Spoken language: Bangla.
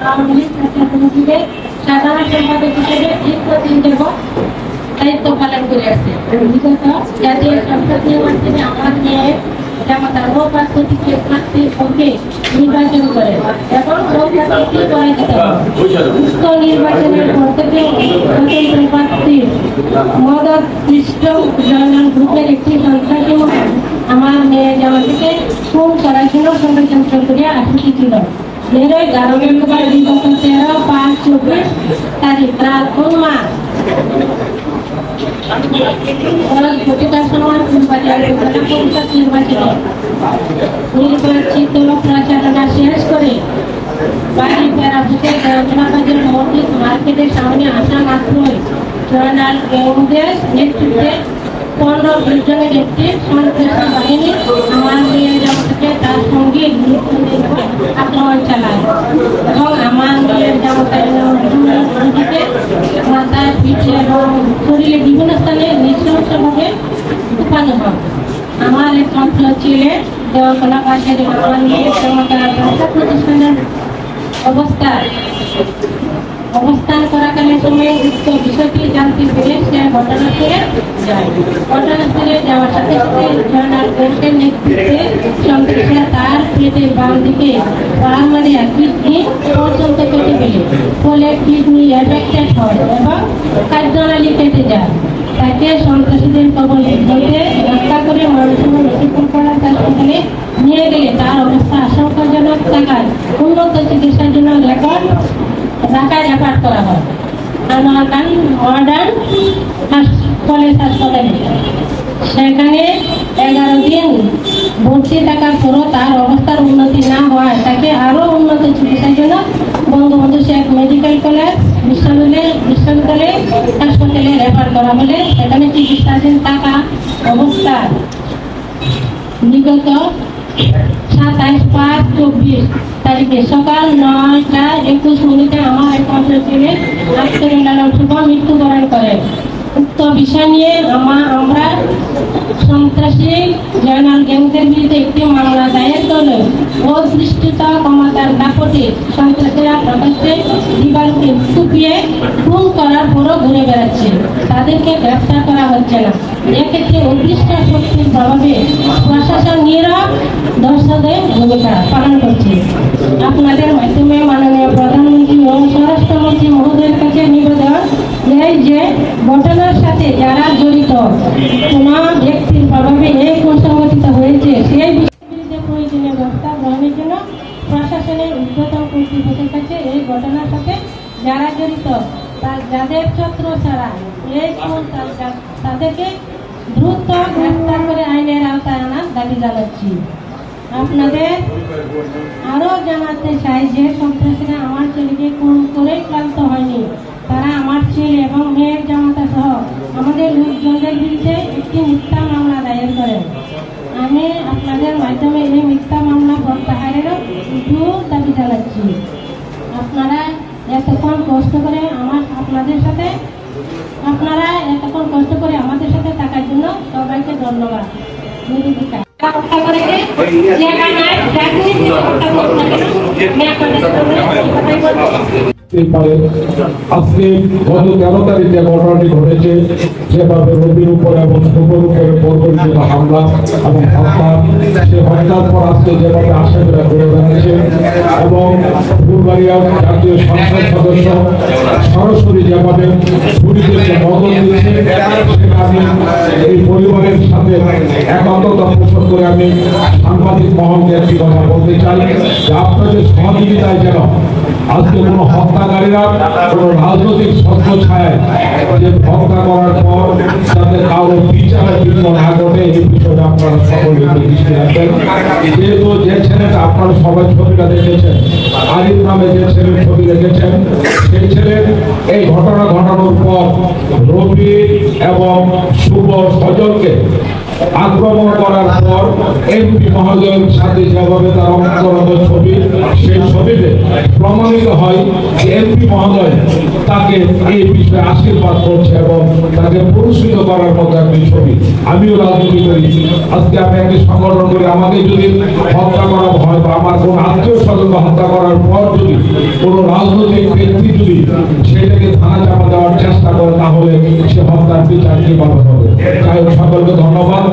আওয়ামী লীগ ছাত্র সমিতির সাধারণ সম্পাদক হিসেবে দীর্ঘদিন যাবৎ দায়িত্ব পালন করে আসছে। বিগত জাতীয় সংসদ নির্বাচনে আমার মেয়ে জামাতার নৌপ্রার্থীকে প্রার্থীর পক্ষে নির্বাচন করে এবং নৌপ্রার্থীকে পরাজিত হয়। উক্ত নির্বাচনের পর থেকে স্বতন্ত্র প্রার্থী মদত পৃষ্ঠ জয়নাল গ্রুপের একটি সন্ত্রাসী আমার মেয়ে জামাতাকে খুন করার জন্য ষড়যন্ত্র করে আসতে ছিল। এরই কারণে বিগত 13/5/24 তারিখ রাত 9 মাস ঘটিকার সময় নির্বাচিত প্রচারণা শেষ করে বাড়ি ফেরা থেকে দেওয়ানবাজার মসজিদ মার্কেটের সামনে আসা মাত্রই জয়নাল গ্যাংদের নেতৃত্বে 15-20 জনের একটি সন্ত্রাসী বাহিনী আমার মেয়ে জামাতাকে তার সঙ্গে আক্রমণ চালায় এবং আমার মেয়ের জামাতার মাথায় পিঠে এবং শরীরে বিভিন্ন স্থানে নৃশংসভাবে কুপানো হয়। আমার একমাত্র ছেলে দেওয়ানা পাশে আমার মেয়ের জামাতার ব্যবসা প্রতিষ্ঠানের অবস্থান করাকালীন সময়ে উক্ত বিষয়টি জানতে পেরে সে ঘটনাস্থলে যায়। ঘটনাস্থলে যাওয়ার সাথে সাথে জয়নাল গ্রুপের নেতৃত্বে সন্ত্রাসীরা তার পেটের বাম দিকে পাড়া মারিয়া কিডনি পর্যন্ত কেটে ফেলে, ফলে কিডনি এফেক্টেড হয় এবং খাদ্যনালী কেটে যায়। তাকে সন্ত্রাসীদের কবল হতে রক্ষা করে ময়মনসিংহ মেডিকেল কলেজ হাসপাতালে নিয়ে গেলে তার অবস্থা আশঙ্কাজনক থাকায় উন্নত চিকিৎসার জন্য ঢাকায় রেফার করা হয় মডার্ন কলেজ হাসপাতালে। সেখানে 11 দিন ভর্তি থাকার পরও তার অবস্থার উন্নতি না হওয়ায় তাকে আরও উন্নত চিকিৎসার জন্য বঙ্গবন্ধু শেখ মেডিকেল কলেজ বিশ্ববিদ্যালয় হাসপাতালে রেফার করা হলে সেখানে চিকিৎসাধীন থাকা অবস্থায় বিগত 27/5/24 তারিখে সকাল 9:21 আমার একমাত্র ছেলে আখতারুল আলম শুভ মৃত্যুবরণ করে। উক্ত বিষয় নিয়ে আমরা সন্ত্রাসী জয়নাল গ্যাংদের বিরুদ্ধে একটি মামলা দায়ের করলে অদৃষ্টতা ক্ষমতার দাপটে সন্ত্রাসীরা প্রকাশ্যে দিবালকে কুপিয়ে খুন করার পরও ঘুরে বেড়াচ্ছে, তাদেরকে গ্রেফতার করা হচ্ছে না। এক্ষেত্রে অদৃষ্ট শক্তির প্রভাবে প্রশাসন নীরব দর্শকের ভূমিকা পালন করছে। আপনাদের মাধ্যমে মাননীয় প্রধানমন্ত্রী ও স্বরাষ্ট্রমন্ত্রী মহোদয়ের কাছে নিবেদন যে ঘটনার সাথে যারা জড়িত কোন ব্যক্তির প্রভাবে এই খুন সংঘটিত হয়েছে সেই বিষয়ে প্রয়োজনীয় ব্যবস্থা গ্রহণের জন্য প্রশাসনের ঊর্ধ্বতন কর্তৃপক্ষের কাছে এই ঘটনার সাথে যারা জড়িত যাদের ছত্র ছাড়া এই খুন তাদেরকে দ্রুত গ্রেফতার করে আইনের আওতায় আনার দাবি জানাচ্ছি। আপনাদের আরো জানাতে চাই যে সন্ত্রাসীরা আমার ছেলেকে খুন করে ক্লান্ত হয়নি, তারা আমার ছেলে এবং মেয়ের জামাতা সহ আমাদের লোকজনদের বিরুদ্ধে একটি মিথ্যা মামলা দায়ের করেন। আমি আপনাদের মাধ্যমে এই মিথ্যা মামলা প্রত্যাহারেরও দাবি জানাচ্ছি। আপনারা এতক্ষণ কষ্ট করে আমাদের সাথে থাকার জন্য সবাইকে ধন্যবাদ। আজকে গত 13 তারিখে ঘটনাটি ঘটেছে, যেভাবে রবির উপর এবং শুভর উপরে পরিকল্পিত হামলা এবং হত্যা, সে হত্যার পর আজকে যেভাবে আসামিরা ঘুরে বেড়াচ্ছে এবং ফুলবাড়িয়া জাতীয় সংসদ সদস্য সরাসরি যেভাবে পুলিশকে মদত দিচ্ছে, সেখানে এই পরিবারের সাথে একাত্মতা পোষণ করে আমি সাংবাদিক মহলকে একটি কথা বলতে চাই যে আপনাদের সহযোগিতায় যেন আজকে কোনো হত্যাকারীরা কোনো রাজনৈতিক ছত্র ছায় যে হত্যা করার পর যাতে কারো বিচারের বিঘ্ন না ঘটে, এই বিষয়টা আপনারা সকলে দৃষ্টি রাখবেন। যেহেতু যে ছেলেটা আপনারা সবাই ছবিটা দেখেছেন, আরিফ নামে যে ছেলের ছবি দেখেছেন, সেই ছেলের এই ঘটনা ঘটানোর পর রবি এবং শুভ সজলকে আক্রমণ করার পর এমপি মহোদয়ের সাথে যেভাবে তার অন্তরঙ্গ ছবি, সেই ছবিতে প্রমাণিত হয় যে এমপি মহোদয় তাকে এই বিষয়ে আশীর্বাদ করছে এবং তাকে পুরস্কৃত করার মতো একটি ছবি। আমিও রাজনীতি করি, আজকে আমি একটি সংগঠন করি, আমাকে যদি হত্যা করা হয় বা আমার কোন আত্মীয় স্বজন হত্যা করার পর যদি কোন রাজনৈতিক ব্যক্তি যদি সেটাকে থানা চাপা দেওয়ার চেষ্টা করে, তাহলে সে হত্যার বিচার কিভাবে হবে? যাই হোক, সকলকে ধন্যবাদ।